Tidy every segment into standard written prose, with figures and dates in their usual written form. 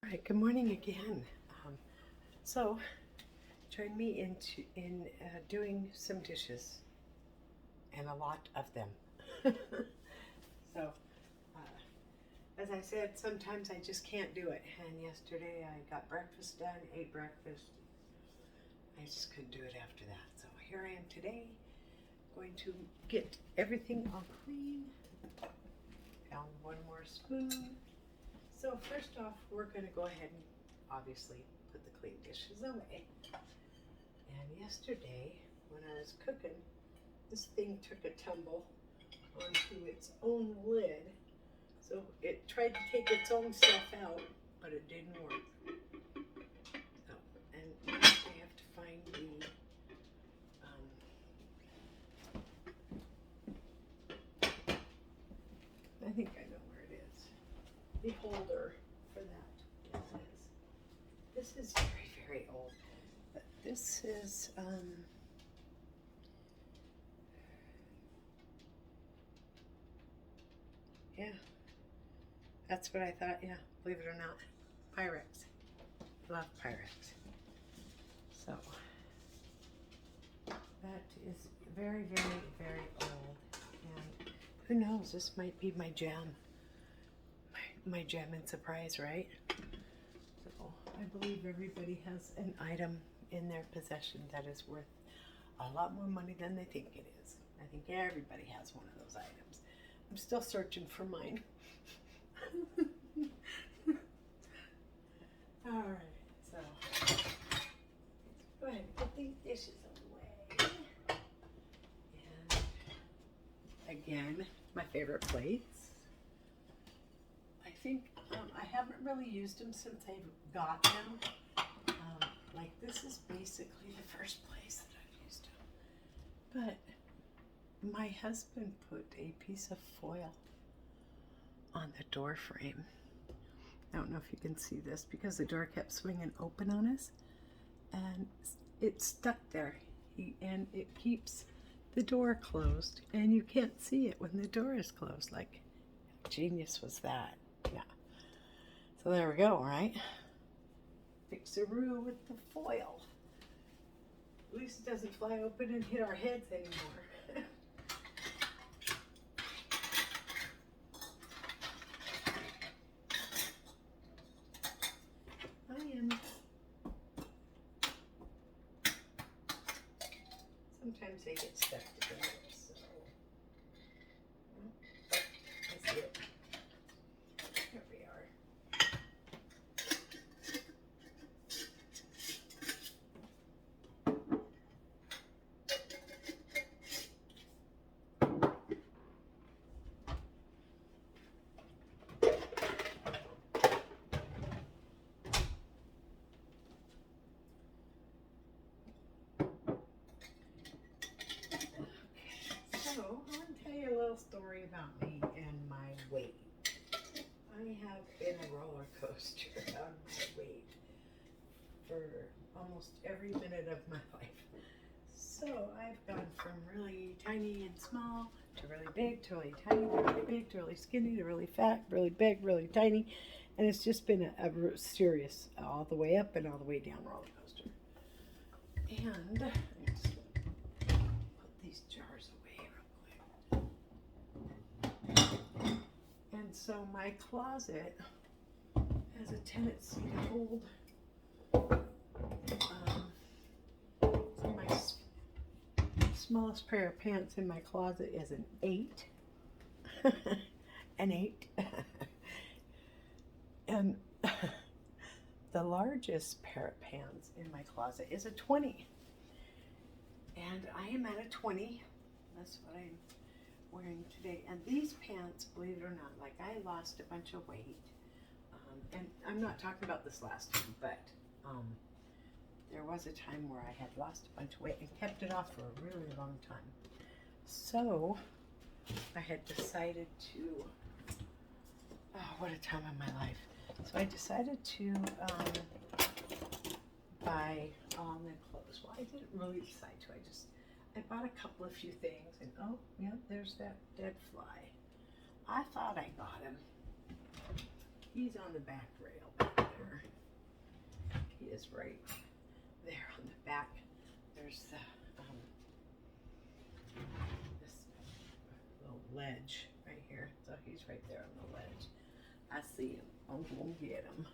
Right, good morning again. Um, so, join me in doing some dishes, and a lot of them. so, as I said, sometimes I just can't do it. And yesterday I got breakfast done, ate breakfast. I just couldn't do it after that. So here I am today, going to get everything all clean. Found one more spoon. So first off, we're going to go ahead and obviously put the clean dishes away. And yesterday, when I was cooking, this thing took a tumble onto its own lid. So it tried to take its own stuff out, but it didn't work. So, and now I have to find I think I know where it is. The holder for that. Yes, it is. This is very, very old. But this is, yeah, that's what I thought. Yeah, believe it or not, Pyrex. Love Pyrex. So that is very, very, very old. And who knows? This might be my gem. My gem and surprise, right? So I believe everybody has an item in their possession that is worth a lot more money than they think it is. I think everybody has one of those items. I'm still searching for mine. All right, so go ahead and put these dishes away. And again, my favorite plates. I think I haven't really used them since I got them. Like this is basically the first place that I've used them. But my husband put a piece of foil on the door frame. I don't know if you can see this because the door kept swinging open on us, and it's stuck there. And it keeps the door closed, and you can't see it when the door is closed. Like, how genius was that? Yeah. So there we go, right? Fixaroo with the foil. At least it doesn't fly open and hit our heads anymore. Sometimes they get stuck together, so that's it. Here we are. So, I want to tell you a little story about me and my weight. I have been a roller coaster on my weight for almost every minute of my life. So, I've gone from really tiny and small to really big to really tiny to really big to really skinny to really fat, really big, really tiny. And it's just been a serious all the way up and all the way down roller coaster. And I'm just going to put these jars away real quick. And so my closet has a tendency to hold so my smallest pair of pants in my closet is an 8. An 8. And the largest pair of pants in my closet is a 20. And I am at a 20. That's what I'm wearing today. And these pants, believe it or not, like I lost a bunch of weight. And I'm not talking about this last time, but there was a time where I had lost a bunch of weight and kept it off for a really long time. So I had decided to, oh, what a time of my life. So I decided to buy all new clothes. Well, I didn't really decide to. I bought a couple of few things, and oh, yeah, there's that dead fly. I thought I got him. He's on the back rail back there. is right there on the back. There's this little ledge right here. So he's right there on the ledge. I see him. I'm gonna get him.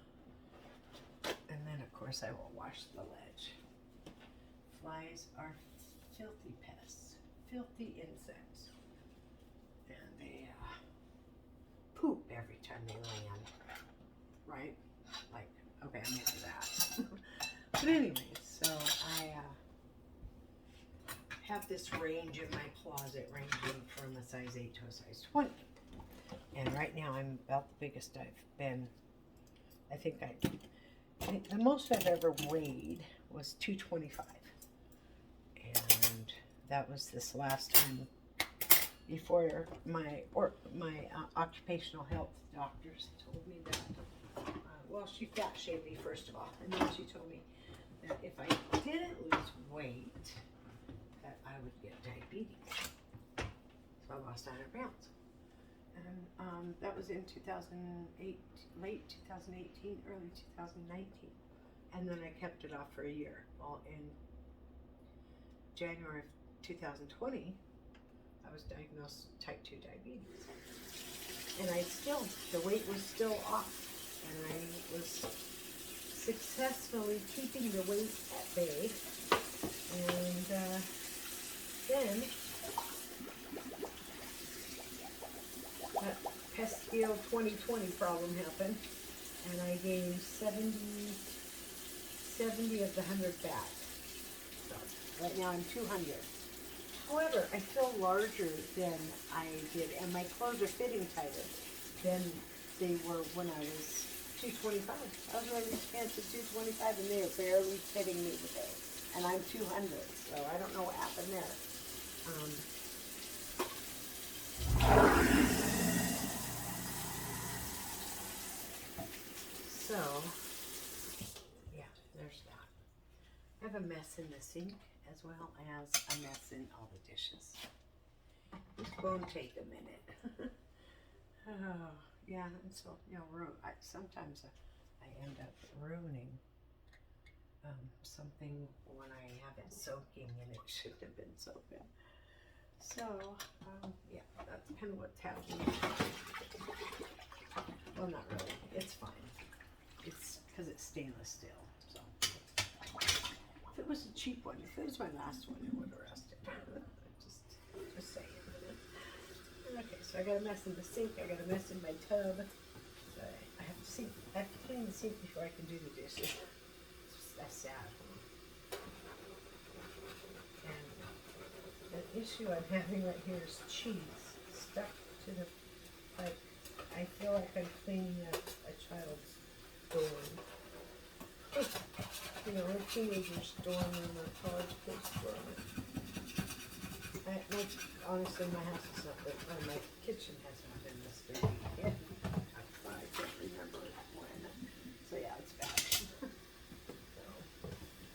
And then of course I will wash the ledge. Flies are filthy pests, filthy insects, and they poop every time they land. Right? Like, okay, I'm into that. But anyways, so I have this range in my closet ranging from a size 8 to a size 20. And right now I'm about the biggest I've been. I think the most I've ever weighed was 225. And that was this last time before my occupational health doctors told me that. Well, she fat shamed me first of all, and then she told me that if I didn't lose weight, that I would get diabetes. So I lost 100 pounds. And that was in 2008, late 2018, early 2019. And then I kept it off for a year. Well, in January of 2020, I was diagnosed with type 2 diabetes. And the weight was still off. And I was successfully keeping the weight at bay. And then that pestilential 2020 problem happened, and I gained 70 of the 100 back. So right now I'm 200. However, I feel larger than I did, and my clothes are fitting tighter than they were when I was 225. I was wearing these pants at 225, and they are barely fitting me today, and I'm 200. So I don't know what happened there. So, yeah, there's that. I have a mess in the sink as well as a mess in all the dishes. This won't take a minute. Oh, yeah, and so, sometimes I end up ruining something when I have it soaking and it shouldn't have been soaking. So, yeah, that's kind of what's happening. Well, not really. It's fine. It's because it's stainless steel. So, if it was a cheap one, if it was my last one, I would have rusted. Just saying. Okay, so I got a mess in the sink. I got a mess in my tub. So I have to clean the sink before I can do the dishes. That's sad. And the issue I'm having right here is cheese stuck to the, like, I feel like I'm cleaning a child's dorm. You know, a teenager's dorm room or college kid's dorm. Honestly, my house is not been, or my kitchen has not been this dirty yet. I can't remember when. So yeah, it's bad. So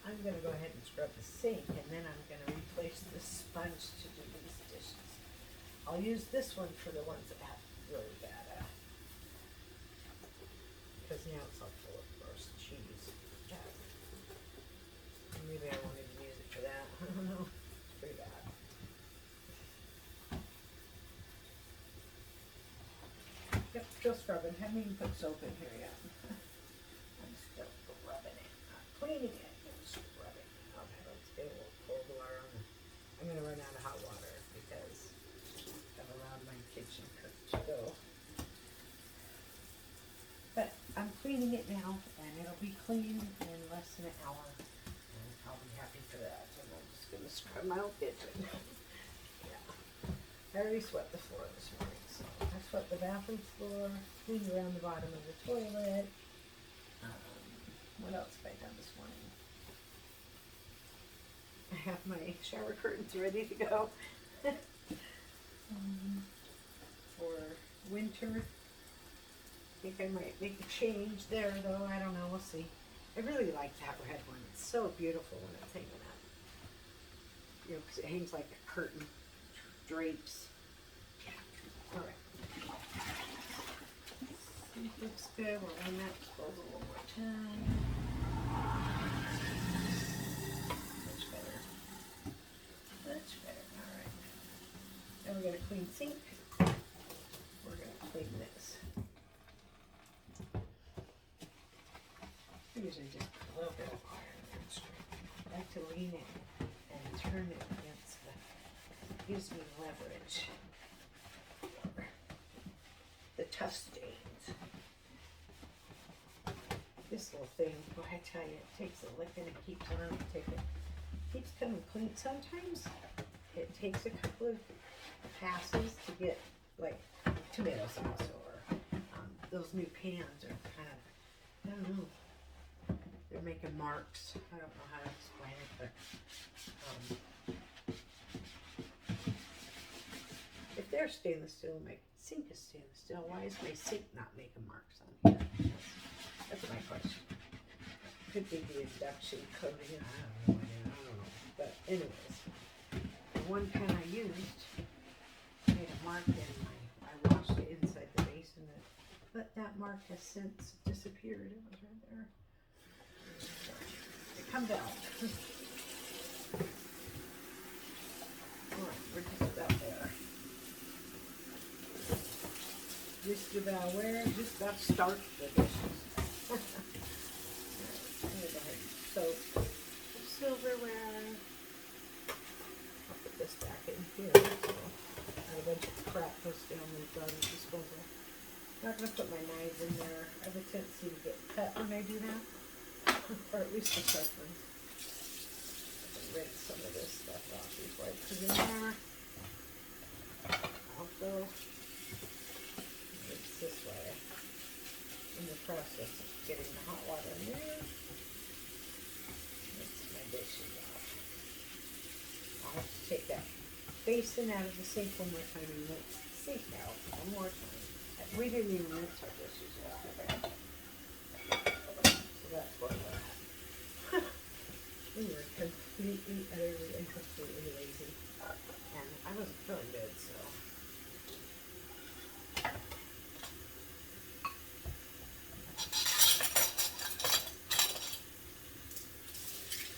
I'm gonna go ahead and scrub the sink, and then I'm gonna replace the sponge to do these dishes. I'll use this one for the ones that have really bad, because now it's all full of gross cheese. Yeah. Maybe I won't even use it for that. I don't know. It's pretty bad. Yep, still scrubbing. Haven't even put soap in here yet. I'm still rubbing it. Not cleaning it, just rubbing. Okay, let's get a little cold water on it. I'm going to run out of hot water because I've allowed my kitchen cook to go. But I'm cleaning it now, and it'll be clean in less than an hour. And I'll be happy for that. And I'm just going to scrub my old kitchen. Yeah. I already swept the floor this morning. So I swept the bathroom floor, cleaned around the bottom of the toilet. What else have I done this morning? I have my shower curtains ready to go for winter. I think I might make a change there, though. I don't know. We'll see. I really like that red one. It's so beautiful when it's hanging up. You know, because it hangs like a curtain, drapes. All right. It looks good. We'll run that close a little more time. clean sink. We're going to clean this. I usually just put a little bit of water in it. I like to lean it and turn it against the, gives me leverage for the tough stains. This little thing, boy, I tell you, it takes a licking, it keeps on, keeps coming clean. Sometimes it takes a couple of passes to get, like, tomato sauce or those new pans are kind of, I don't know, they're making marks. I don't know how to explain it, but if they're stainless steel, my sink is stainless steel, why is my sink not making marks on here? That's my question. Could be the induction coating, I don't know. But anyways, the one pan I used made a mark in I washed it inside the basin, but that mark has since disappeared. It was right there. It comes out. Alright, we're just about there. Just about where? Just about to start the dishes. So, silverware. I'll put this back in here. So a bunch of crap goes down the garbage disposal. Not going to put my knives in there. I have a tendency to get cut when I do that. Or at least the sharp ones. I can rinse some of this stuff off before I put it in there. Also, rinse this way. In the process of getting the hot water in there. Rinse my dishes off. I'll have to take that basin out of the sink one more time and rinse the sink out one more time. We didn't even rinse our dishes yesterday. So that's what we're at. We were completely, utterly, and completely lazy. And I wasn't feeling good, so.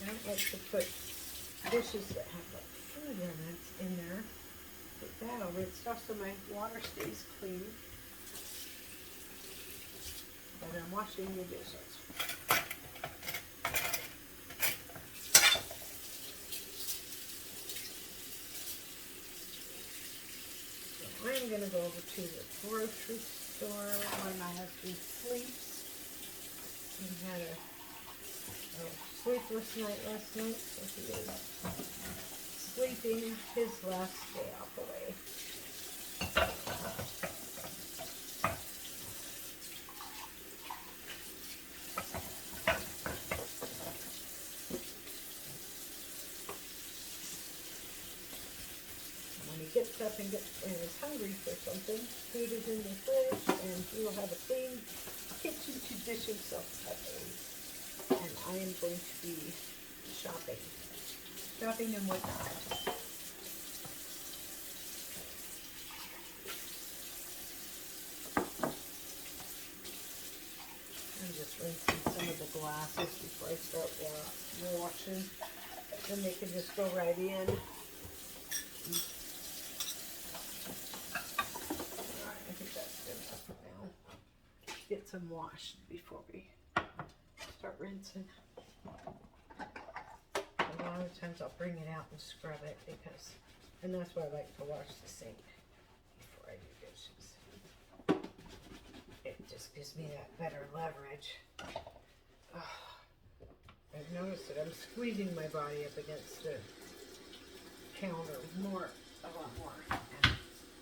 I don't like to put dishes that have like food remnants in there. Put that over it stuff so my water stays clean. But I'm washing the dishes. So I'm going to go over to the grocery store where my husband sleeps. He had a sleepless night last night, so he is sleeping his last day off away. When he gets up and is hungry for something, food is in the fridge, and he will have a clean kitchen to dish himself properly. And I am going to be shopping and whatnot. I'm just rinsing some of the glasses before I start washing. Then they can just go right in. Alright, I think that's good enough for now. Get some washed before we start rinsing. A lot of times I'll bring it out and scrub it and that's why I like to wash the sink before I do dishes. It just gives me that better leverage. I've noticed that I'm squeezing my body up against the counter a lot more, and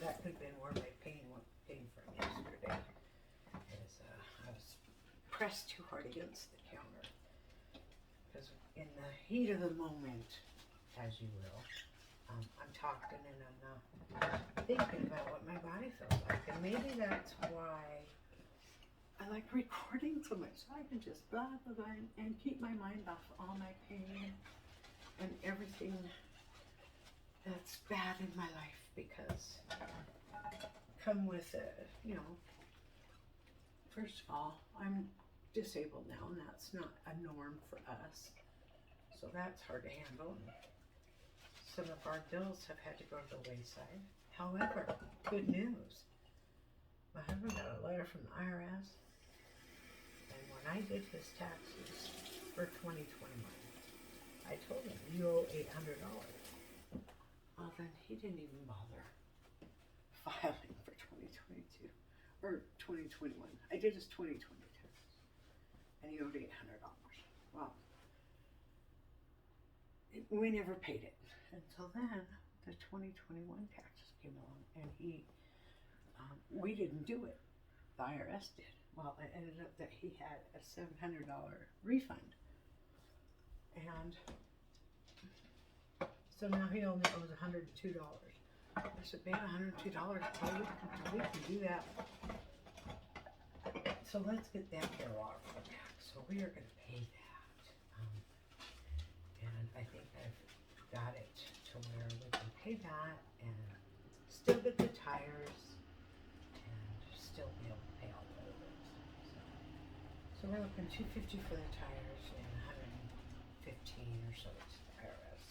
that could have been where my pain came from yesterday. I was pressed too hard against the counter. Because in the heat of the moment, as you will, I'm talking and I'm not thinking about what my body feels like. And maybe that's why I like recording so much. So I can just blah, blah, blah, and keep my mind off all my pain and everything that's bad in my life. Because come with it, first of all, I'm disabled now, and that's not a norm for us. So that's hard to handle. Some of our bills have had to go to the wayside. However, good news. My husband got a letter from the IRS, and when I did his taxes for 2021, I told him, you owe $800. Well, then he didn't even bother filing for 2022 or 2021. I did his 2020 taxes, and he owed $800. Well, we never paid it until then. The 2021 taxes came along, and we didn't do it. The IRS did. Well, it ended up that he had a $700 refund, and so now he only owes $102. I said, babe, $102. We can do that. So let's get that bill off the back. So we are going to pay that, and I think I've got it to where we can pay that and still get the tires and still be able to pay all the other bills. So we're looking $250 for the tires and $115 or so to the IRS,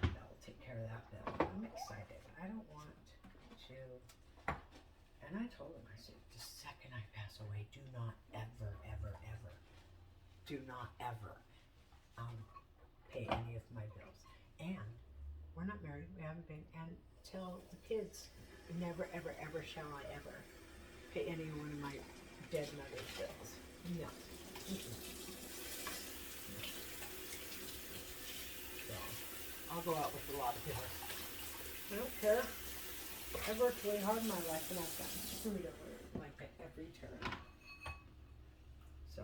and that'll take care of that bill. I'm excited. I don't want to, and I told him, I said, the second I pass away, do not ever, ever, ever, do not ever pay any of my bills. And we're not married, we haven't been, and tell the kids, never, ever, ever shall I ever pay any one of my dead mother's bills. No. So, I'll go out with a lot of bills. I don't care. I've worked really hard in my life, and I've gotten screwed over like at every turn. So.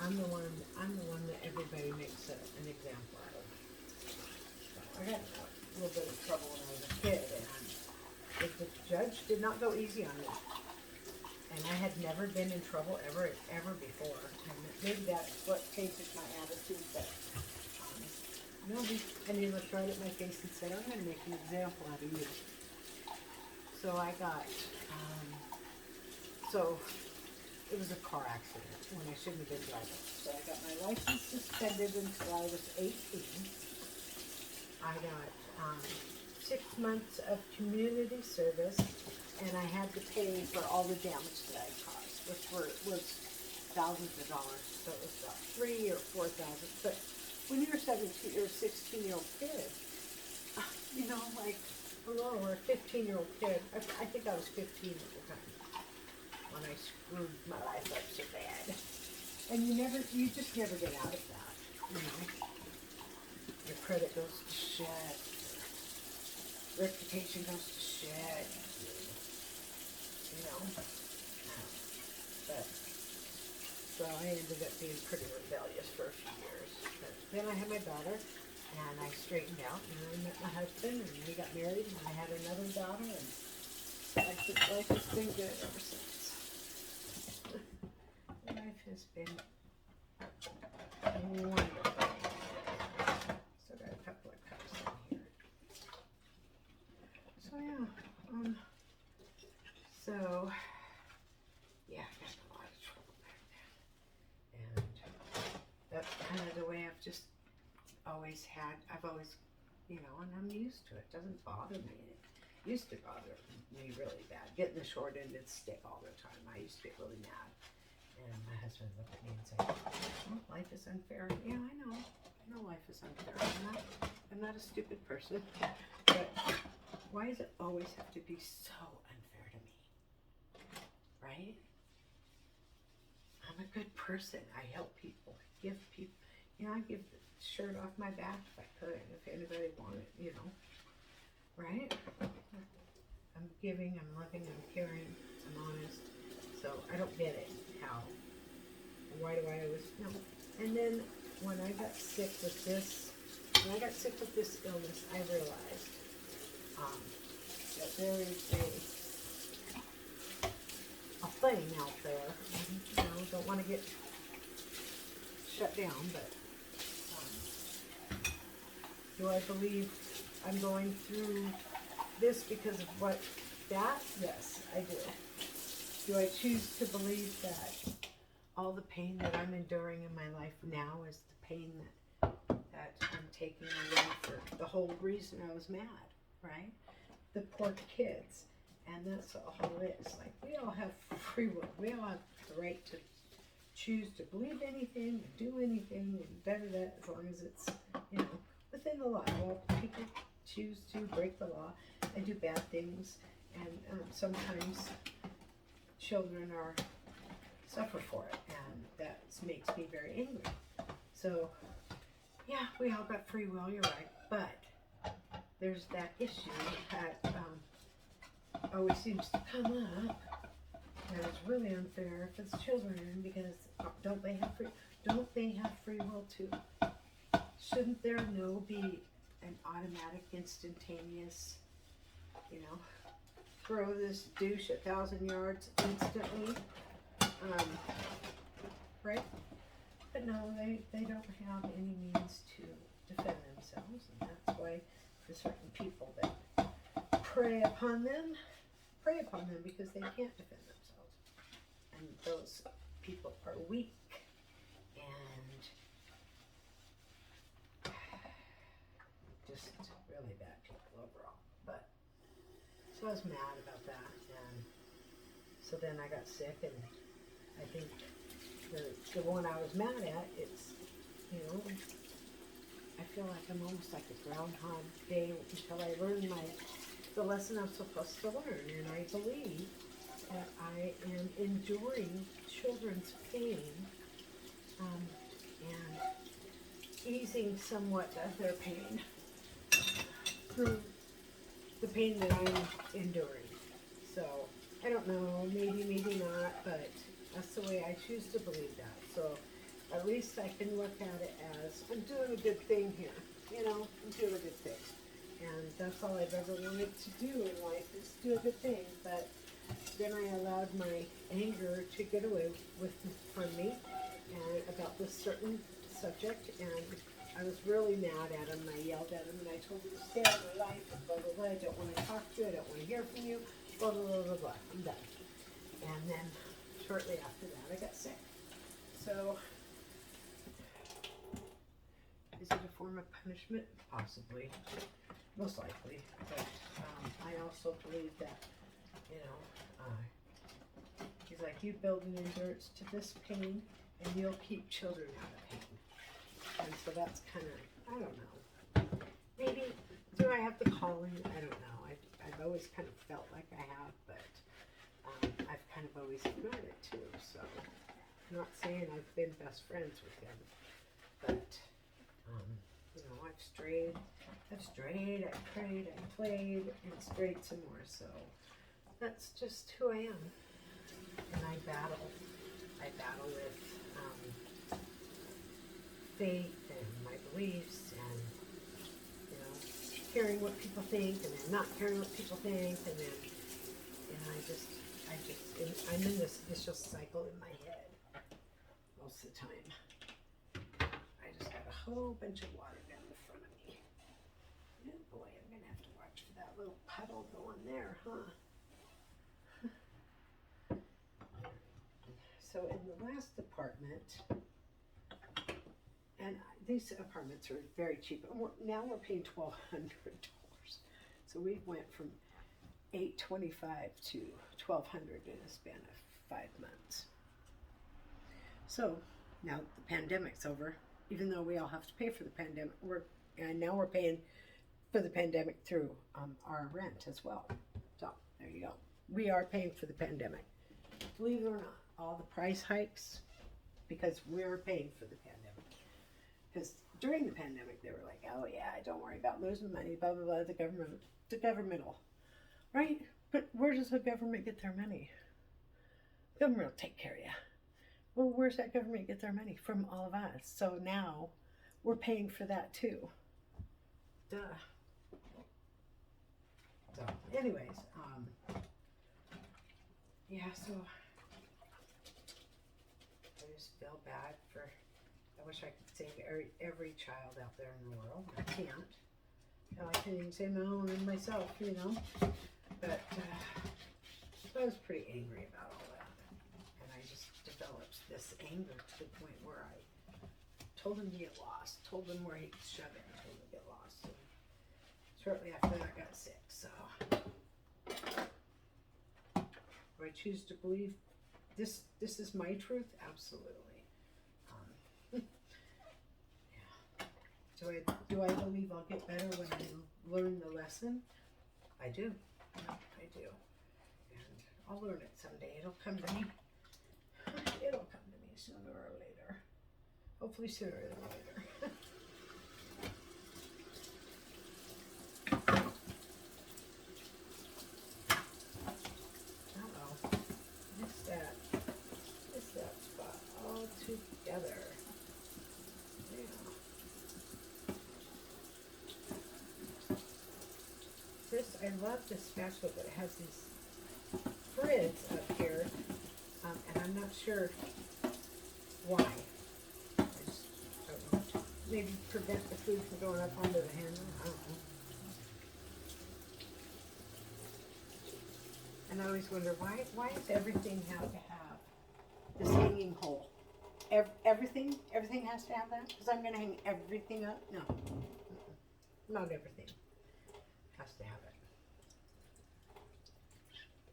I'm the one that everybody makes an example out of. So I got a little bit of trouble when I was a kid, and the judge did not go easy on me. And I had never been in trouble ever before. And maybe that's what tainted my attitude, but and he looked right at my face and said, I'm gonna make an example out of you. So I got it was a car accident when I shouldn't have been driving. So I got my license suspended until I was 18. I got 6 months of community service, and I had to pay for all the damage that I caused, which was thousands of dollars. So it was about $3,000 or $4,000. But when you're a 17 or 16-year-old kid, like, or a 15-year-old kid, I think I was 15 at the time, when I screwed my life up so bad. And you just never get out of that, Your credit goes to shit. Your reputation goes to shit. But, so I ended up being pretty rebellious for a few years. But then I had my daughter, and I straightened out, and I met my husband, and we got married, and I had another daughter, and life has been good ever since. Life has been wonderful. Still got a couple of cups in here. So yeah, I got in a lot of trouble back then. And that's kind of the way I've just always had. I've always, and I'm used to it. It doesn't bother me. It used to bother me really bad. Getting the short end of the stick all the time. I used to get really mad. And my husband looked at me and said, life is unfair. Yeah, I know. I know life is unfair. I'm not a stupid person. But why does it always have to be so unfair to me? Right? I'm a good person. I help people. I give people. I give the shirt off my back if I could, if anybody wanted, Right? I'm giving, I'm loving, I'm caring, I'm honest. So I don't get it. Why do I always, no. And then when I got sick with this illness, I realized that there is a thing out there. Don't want to get shut down, but do I believe I'm going through this because of that? Yes, I do. Do I choose to believe that all the pain that I'm enduring in my life now is pain that I'm taking away for the whole reason I was mad, right? The poor kids. And that's all it is. Like, we all have free will. We all have the right to choose to believe anything, and do anything, and da-da-da, as long as it's, within the law. Well, people choose to break the law and do bad things, and sometimes children suffer for it, and that makes me very angry. So, yeah, we all got free will, you're right, but there's that issue that always seems to come up, and it's really unfair if it's children, because don't they have free will too? Shouldn't there be an automatic, instantaneous, throw this douche 1,000 yards instantly, right? But no, they don't have any means to defend themselves, and that's why for certain people that prey upon them because they can't defend themselves. And those people are weak and just really bad people overall. But so I was mad about that, and so then I got sick, and I think the one I was mad at, it's, I feel like I'm almost like a Groundhog Day until I learn the lesson I'm supposed to learn, and I believe that I am enduring children's pain, and easing somewhat of their pain through the pain that I'm enduring. So, I don't know, maybe not, but that's the way I choose to believe that. So, at least I can look at it as, I'm doing a good thing here. I'm doing a good thing. And that's all I've ever wanted to do in life, is do a good thing. But then I allowed my anger to get away from me, and about this certain subject, and I was really mad at him. I yelled at him, and I told him to stay out of my life, and blah, blah, blah. I don't want to talk to you. I don't want to hear from you. Blah, blah, blah, blah, blah. I'm done. And then shortly after that, I got sick. So, is it a form of punishment? Possibly. Most likely. But I also believe that, he's like, you build an endurance to this pain, and you'll keep children out of pain. And so that's kind of, I don't know. Maybe, do I have the calling? I don't know. I've always kind of felt like I have, but I've kind of always ignored it too. So, I'm not saying I've been best friends with him, but, I've strayed, I've prayed, I've played, and strayed some more. So, that's just who I am. And I battle with faith and my beliefs, and caring what people think, and then not caring what people think, and then I'm in this vicious cycle in my head most of the time. I just got a whole bunch of water down in front of me. Oh boy, I'm gonna have to watch for that little puddle going there, huh? So in the last apartment, and these apartments are very cheap. Now we're paying $1,200. So we went from $825 to $1,200 in a span of 5 months. So now the pandemic's over. Even though we all have to pay for the pandemic, now we're paying for the pandemic through our rent as well. So there you go. We are paying for the pandemic. Believe it or not, all the price hikes, because we're paying for the pandemic. Because during the pandemic, they were like, oh yeah, don't worry about losing money, blah, blah, blah, the governmental, right? But where does the government get their money? The government will take care of you. Well, where's that government get their money? From all of us. So now we're paying for that too. Duh. So anyways, yeah, so I just feel bad for, I wish I could save every child out there in the world. I can't. I can't even save my own and myself, But I was pretty angry about all that. And I just developed this anger to the point where I told him to get lost, told him where he could shove it, and told him to get lost. And shortly after that, I got sick. So, do I choose to believe this is my truth? Absolutely. Yeah. Do I believe I'll get better when I learn the lesson? I do. I do. And I'll learn it someday. It'll come to me. It'll come to me sooner or later. Hopefully sooner than later. Uh-oh. Missed that spot all together. Yeah. I love this spatula, but it has these threads up here, and I'm not sure why. I just don't know. Maybe prevent the food from going up onto the handle. I don't know. And I always wonder why does everything have to have this hanging hole? Everything has to have that? Because I'm going to hang everything up? No. Not everything has to have it.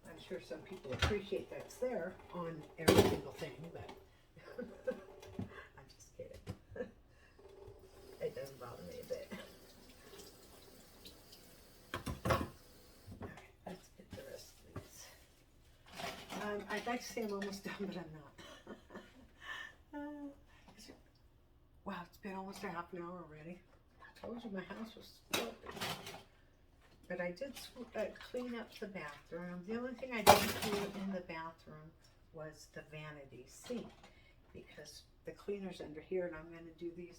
I'm sure some people appreciate that's there on every single thing, but I'm just kidding. It doesn't bother me a bit. Alright, let's get the rest of these. I'd like to say I'm almost done, but I'm not. Wow, it's been almost a half an hour already. I told you my house was filthy. But I did clean up the bathroom. The only thing I didn't clean in the bathroom was the vanity sink, because the cleaner's under here, and I'm going to do the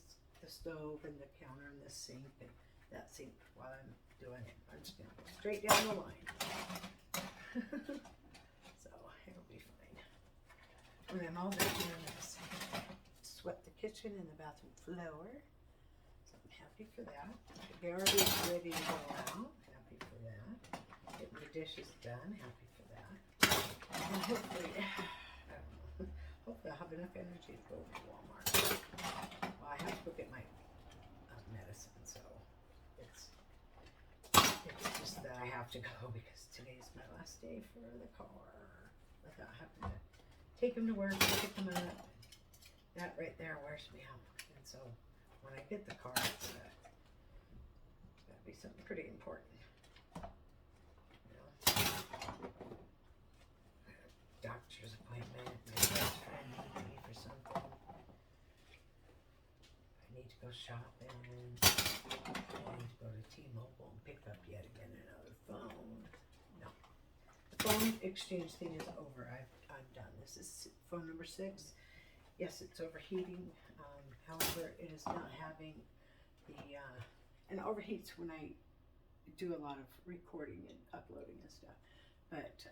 stove and the counter and the sink and that sink while I'm doing it. I'm just going to go straight down the line. So it'll be fine. When I'm all done doing this, swept the kitchen and the bathroom floor. So I'm happy for that. The garbage is ready to go out. Happy for that. Getting the dishes done. Happy for that. And hopefully, hopefully I'll have enough energy to go to Walmart. Well, I have to go get my medicine, so it's just that I have to go because today's my last day for the car. Without having to take him to work, pick him up. That right there wears me out. And so when I get the car, it's got to be something pretty important. You know, doctor's appointment, my best friend needs me for something. I need to go shopping. I need to go to T-Mobile and pick up yet again another phone. No, the phone exchange thing is over. I'm done. This is phone number 6. Yes, it's overheating. However, it is not having the, and it overheats when I do a lot of recording and uploading and stuff, but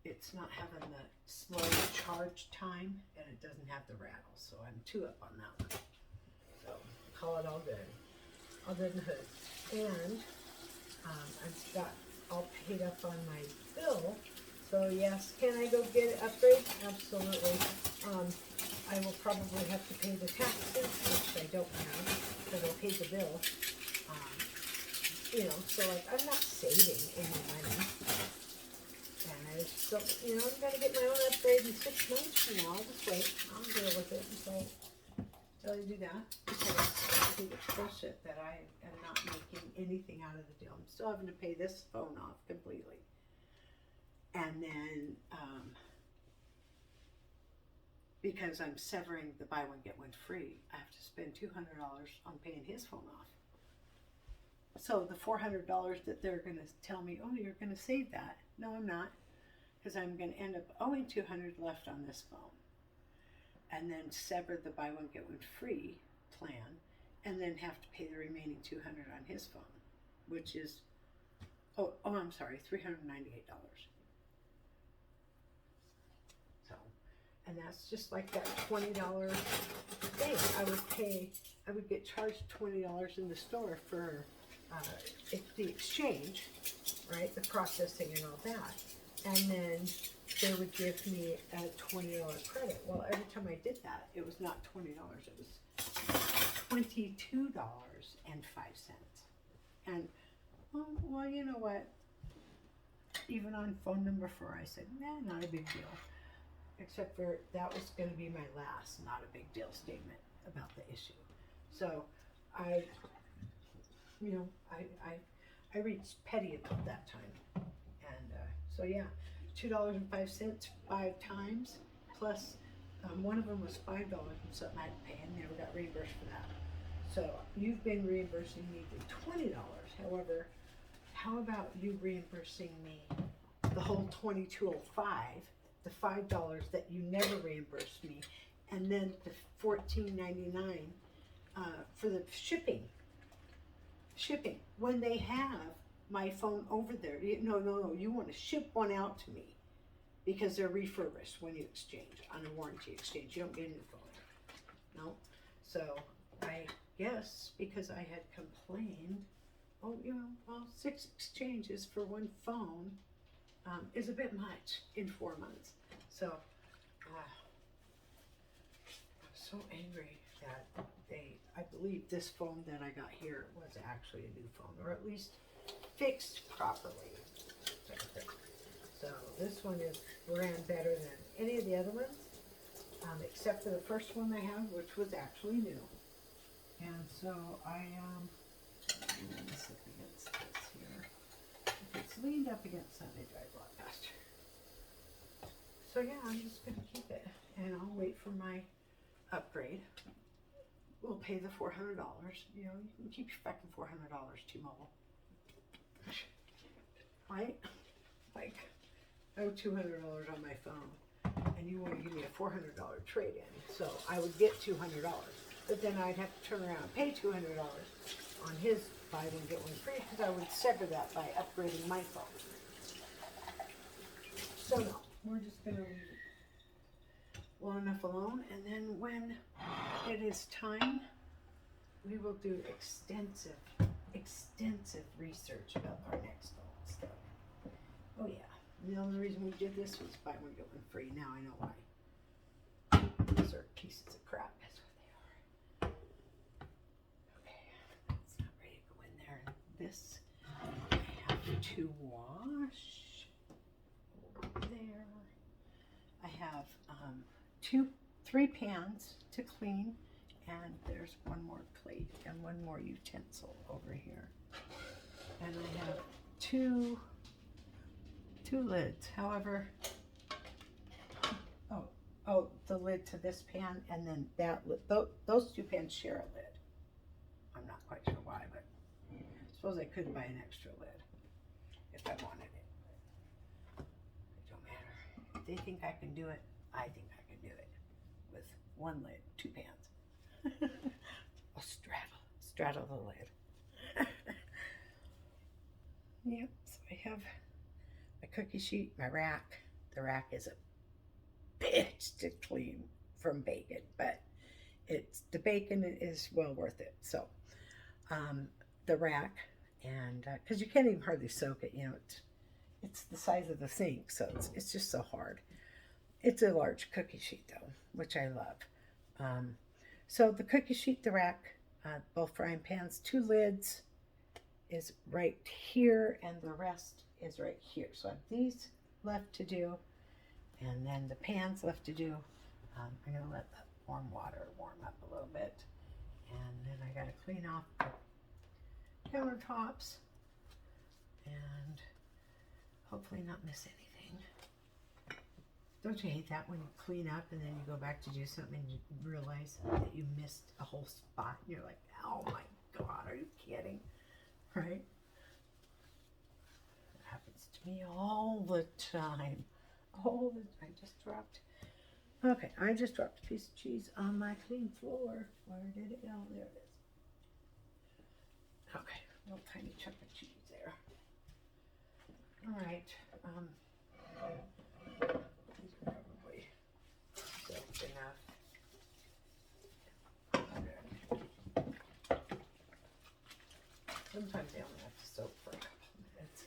it's not having the slow charge time, and it doesn't have the rattle, so I'm 2 up on that one. So, call it all good. All good in the hood. And I've got all paid up on my bill. So yes, can I go get an upgrade? Absolutely. I will probably have to pay the taxes, which I don't have, because I'll pay the bill. You know, so like I'm not saving any money. And I still, you know, I'm gonna get my own upgrade in 6 months from now. I'll just wait. I'll deal with it until I do that. Because I think it's bullshit that I am not making anything out of the deal. I'm still having to pay this phone off completely. And then, because I'm severing the buy one, get one free, I have to spend $200 on paying his phone off. So the $400 that they're going to tell me, oh, you're going to save that. No, I'm not. Because I'm going to end up owing $200 left on this phone. And then sever the buy one, get one free plan. And then have to pay the remaining $200 on his phone. Which is, I'm sorry, $398. And that's just like that $20 thing. I would get charged $20 in the store for the exchange, right? The processing and all that. and then they would give me a $20 credit. Well, every time I did that, it was not $20, it was $22.05. And, well, you know what? Even on phone number 4, I said, nah, not a big deal. Except for that was going to be my last not a big deal statement about the issue. So I reached petty about that time. And so yeah, $2.05 5 times, plus one of them was $5 and something I had to pay and never got reimbursed for that. So you've been reimbursing me the $20. However, how about you reimbursing me the whole $22.05, the $5 that you never reimbursed me, and then the $14.99 for the shipping. Shipping. When they have my phone over there, no, you want to ship one out to me because they're refurbished when you exchange, on a warranty exchange. You don't get a new phone. No. So I guess because I had complained, 6 exchanges for one phone is a bit much in 4 months. So I'm so angry that I believe this phone that I got here was actually a new phone, or at least fixed properly. So this one ran better than any of the other ones, except for the first one I had, which was actually new. And so I lean this up against this here. If it's leaned up against something, it drives a lot faster. So yeah, I'm just gonna keep it, and I'll wait for my upgrade. We'll pay the $400. You can keep your fucking $400, T-Mobile. Right? Like, I owe $200 on my phone, and you want to give me a $400 trade-in. So I would get $200, but then I'd have to turn around and pay $200 on his buy one get one free, because I would sever that by upgrading my phone. So no, we're just gonna leave it well enough alone, and then when it is time, we will do extensive research about our next phone stuff. Oh yeah, and the only reason we did this was buy one get one free. Now I know why. Those are pieces of crap, that's what they are. Okay, it's not ready to go in there. This I have to wash over there. I have 3 pans to clean, and there's one more plate and one more utensil over here. And I have two lids. However, the lid to this pan, and then that lid. Those 2 pans share a lid. I'm not quite sure why, but I suppose I could buy an extra lid if I wanted it. It don't matter. If they think I can do it, I think I can do it with 1 lid, 2 pans. I'll straddle the lid. Yep, so I have my cookie sheet, my rack. The rack is a bitch to clean from bacon, but the bacon is well worth it. So the rack, and because you can't even hardly soak it, it's the size of the sink, so it's just so hard. It's a large cookie sheet though, which I love. So the cookie sheet, the rack, both frying pans, 2 lids is right here, and the rest is right here. So I have these left to do, and then the pans left to do. I'm going to let the warm water warm up a little bit, and then I got to clean off the countertops and hopefully not miss anything. Don't you hate that when you clean up and then you go back to do something and you realize that you missed a whole spot? And you're like, oh my God, are you kidding? Right? It happens to me all the time. I just dropped a piece of cheese on my clean floor. Where did it go? There it is. Okay, a little tiny chunk of cheese there. All right. These are probably soaked enough. Sometimes they only have to soak for a couple of minutes.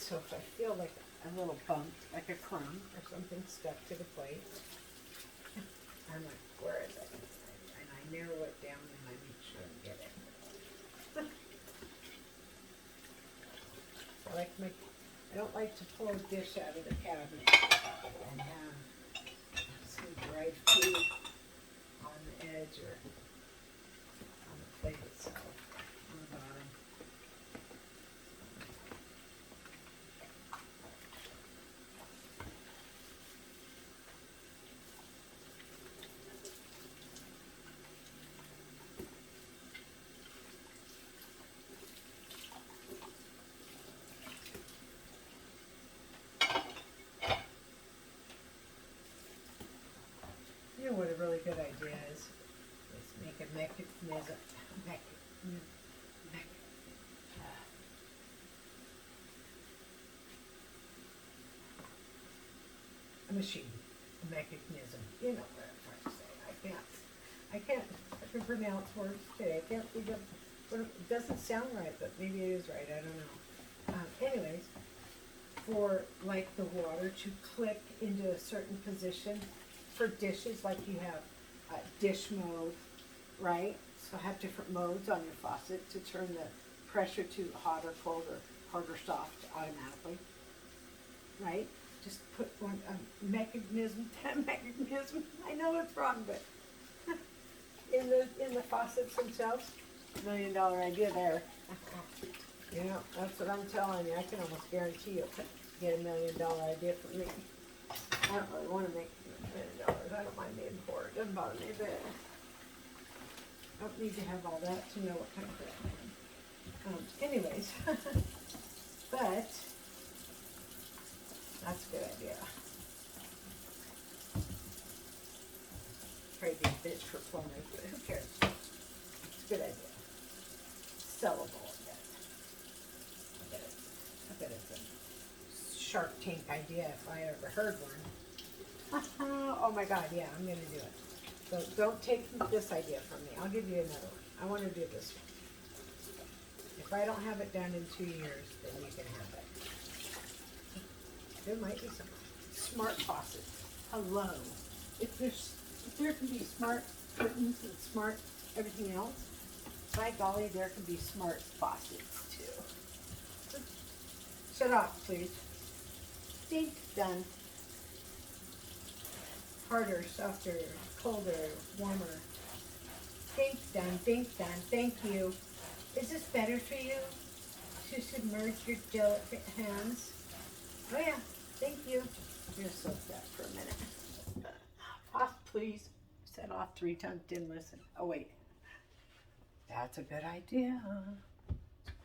So if I feel like a little bump, like a crumb or something stuck to the plate, I'm like, where is it? And I narrow it down and I make sure I get it. I don't like to pull a dish out of the cabinet and have some dried food on the edge or on the plate itself, on the bottom. You know what a really good idea is? Is make a a machine, a mechanism. You know what I'm trying to say. I can pronounce words today. I can't think of, but it doesn't sound right, but maybe it is right. I don't know. Anyways, for like the water to click into a certain position for dishes, like you have dish mode, right? So have different modes on your faucet to turn the pressure to hot or cold or hard or soft automatically, right? Just put one mechanism. I know it's wrong, but in the faucets themselves, $1 million idea there. You know, that's what I'm telling you. I can almost guarantee you'll get $1 million idea from me. I don't really want to make $1 million. I don't mind being poor. It doesn't bother me a bit. I don't need to have all that to know what kind of food. Anyways, but that's a good idea. Probably be a bitch for plumbers, but who cares? It's a good idea. Sellable, I bet it's a Shark Tank idea if I ever heard one. Oh my God, yeah, I'm gonna do it. So don't take this idea from me. I'll give you another one. I want to do this one. If I don't have it done in 2 years, then you can have it. There might be some smart faucets. Hello. If there can be smart curtains and smart everything else, by golly, there can be smart faucets too. Shut off, please. Ding, done. Harder, softer, colder, warmer. Ding, done, ding, done. Thank you. Is this better for you to submerge your delicate hands? Oh yeah, thank you. I'm gonna soak that for a minute. Off, please. Set off 3 times, didn't listen. Oh wait. That's a good idea.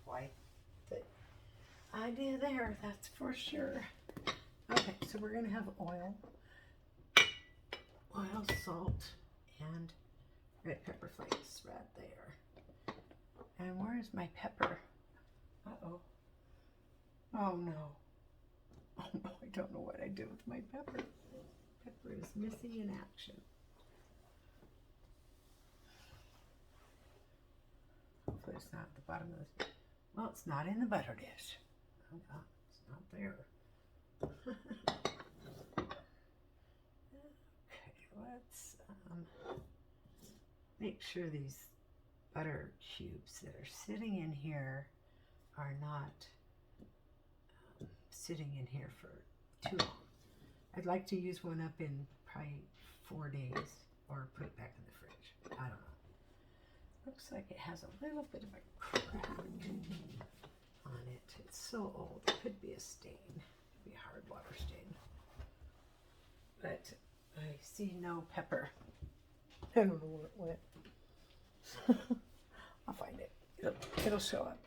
Quite the idea there, that's for sure. Okay, so we're gonna have oil, salt, and red pepper flakes right there. And where is my pepper? Uh-oh. Oh no. Oh no, I don't know what I did with my pepper. Pepper is missing in action. Hopefully it's not at the bottom of this. Well, it's not in the butter dish. Oh no, it's not there. Okay, let's make sure these butter cubes that are sitting in here are not sitting in here for too long. I'd like to use one up in probably 4 days or put it back in the fridge. I don't know. Looks like it has a little bit of a crack on it. It's so old. It could be a stain. It could be a hard water stain. But I see no pepper. I don't know where it went. I'll find it. It'll show up.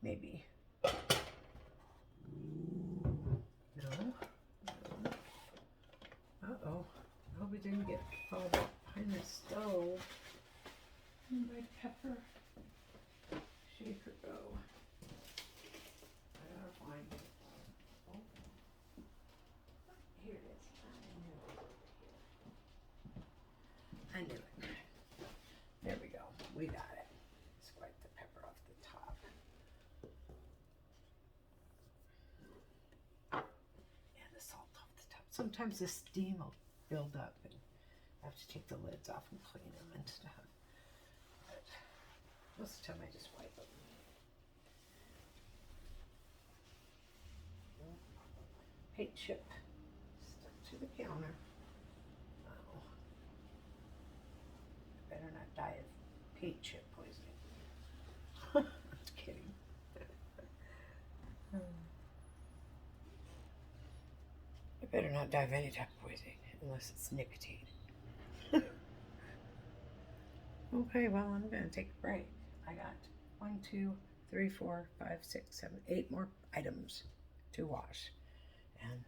Maybe. No. Uh-oh. I hope it didn't get fall behind the stove. My pepper shaker go. I gotta find it. Oh. Here it is. I knew it. There we go. We got it. Let's wipe the pepper off the top. sometimes the steam will build up and I have to take the lids off and clean them and stuff. But most of the time I just wipe them. Paint chip stuck to the counter. Oh, I better not die of paint chip poisoning. I'm just kidding. I better not die of any type of poisoning unless it's nicotine. Okay, well, I'm going to take a break. I got 1, 2, 3, 4, 5, 6, 7, 8 more items to wash. And